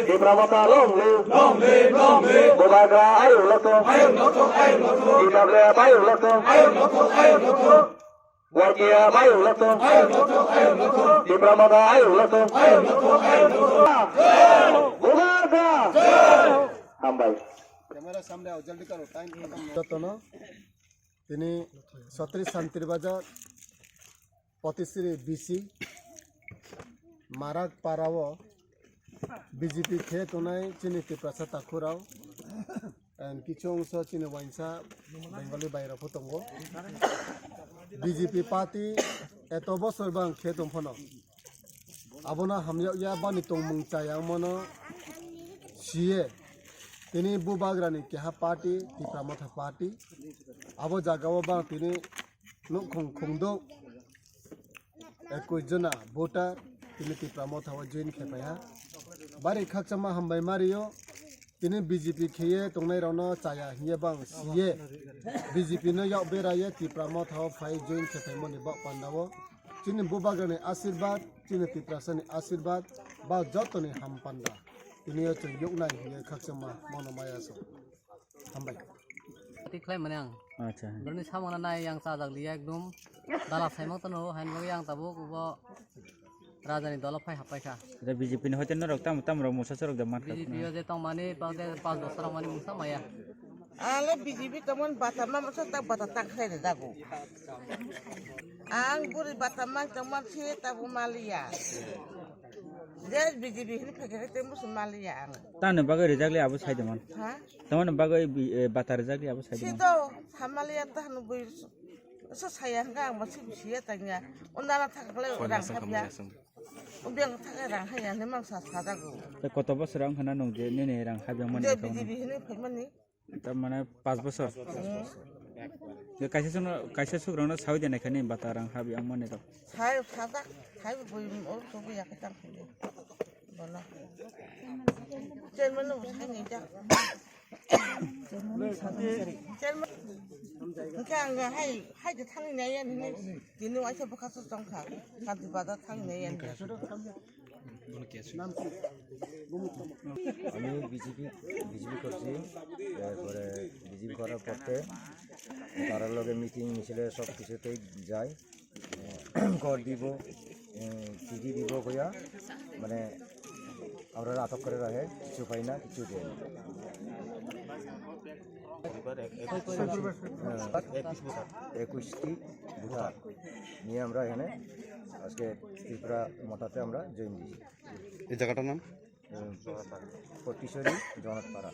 Diplomata long live. Bubagra ayo loto. Diable ayo loto. Wakia ayo loto. Diplomata ayo loto. Bubagra. Hambai. Camera सामने आओ जल्दी करो time खत्म हो তিনি 36 শান্তির বাজার পতিশ্রী বিসি মারাক পারাও বিজেপি খেয়ে তোনাই চিনিতে প্রসাদ তাকুরাও কিছু অংশ চিনি ওয়াইনসা বেঙ্গলি বাইরে ফতঙ্গ বিজেপি পার্টি এত বছর বাং খেয়ে দমফন আবনা হাময়া ইয়া বানি তংমুং চায়াং মনো সিয়ে তিনি বুবাগ্রানি কেহা পার্টি টিপ্রামথা পার্টি আবো জাগাও বাং তিনি খুংদো 21 जना ভোটার তিনি টিপ্রামথা জয়েন খেপায়া বারি খাকচামা হামবাই মারিও তিনি বিজেপি খেয়ে তংনাই রানো চায়া হিয়ে বাং সিয়ে বিজেপি নো ইয়াও বেরায়ে টিপ্রামথা ফাই জয়েন খেপাই মনি বা পান্দাও তিনি বুবাগ্রানি আশীর্বাদ তিনি টিপ্রাসনি আশীর্বাদ বা যতনি হাম পান্ডা ini aja yuk nai ya khak sama mono maya so hambai tiklai manang আচ্ছা berni samana nai yang sajak liya ekdom dala saimang tono han bagi yang tabu kubo rajani dala phai hapai kha এটা BJP হইতে না রক্তাম তামরা মুসা সরক দামাত BJP je tong mani pagde 5 বছর mani musa maya Ale BJP teman batama masa tak batatak saya dagu. Ang buri batama teman sih tabu Malia. Dia BJP ini pakai temu Somalia. তানে বাগে রেজাগলি Abu সাইদমান Hah? তামানে বাগে বাতা রেজাগলি Abu সাইদমান Situ Somalia tah nubu. Sesayang gang masih usia tanya. Undang tak kalau orang habya. Undang tak orang hanya memang sasa dagu. কত বছর আং খানা নং যে নেনে রাং হাবিয়াং মানে Dia BJP ini pemani. তার মানে 5 বছর যে কাইসে সুগ্রন সাউই দেন এখানে বাতা রাং হাবিয়াং মানে তো Saya sasa. Saya boleh mau coba ya kita pilih. Mana? Jangan mana saya ni dah. Jangan. Enggak hai de tang ni ya ni. Ini wajah bekas songkak. Kan di pada tang ni ya. আমি BJP করছি তারপরে BJP করার পথে তার লগে meeting মিছিলে সব কিছুতেই যাই কর দিব চিঠি দিব কইয়া মানে আমরা আটক করে রাখে কিছু পাই না কিছু দেয় না 21টি ভোটার নিয়ে আমরা এখানে আজকে ত্রিপুরা মোটাতে আমরা জয়েন দিয়েছি এই জায়গাটার নাম পটিশরি জনতপাড়া